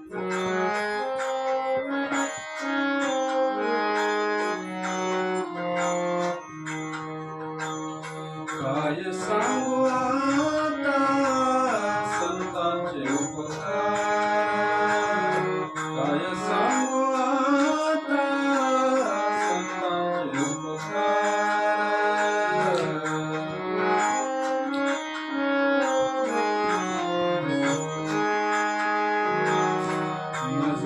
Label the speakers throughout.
Speaker 1: काय सांगू आता संतांचे उपकार, काय सांगू आता संतांचे उपकार. मज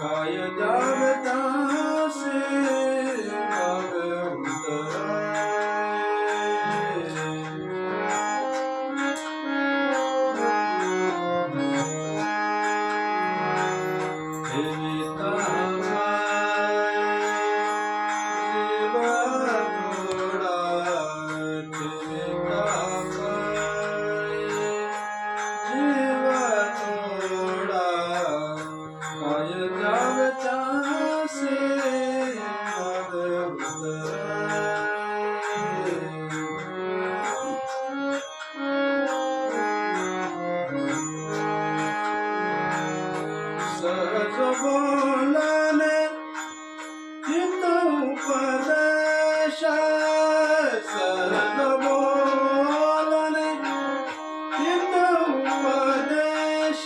Speaker 1: काय जागतासे सहज बोलणे हित उपदेश, सहज बोलणे हित उपदेश,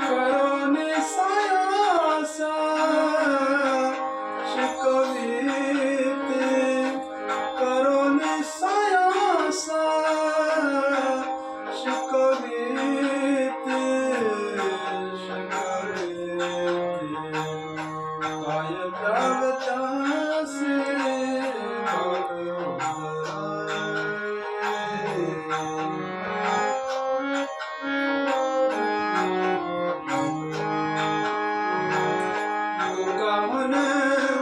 Speaker 1: करुणी सायास शिकविते, करुणी सायास शिकविते. काय जागतासे तुका म्हणे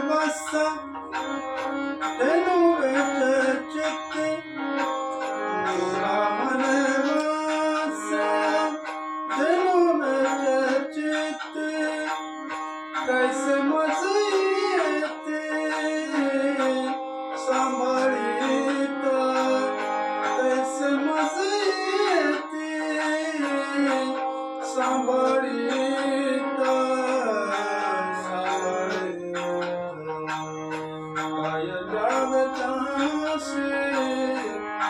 Speaker 1: बस तेनु एक चित्ते, तुका म्हणे बस तेनु एक चित्ते, कैसे मज येते सांभाळीता, कैसे मज येते सांभाळीता, सांभाळीता. काय जागतासे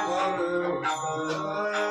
Speaker 1: वागवराय.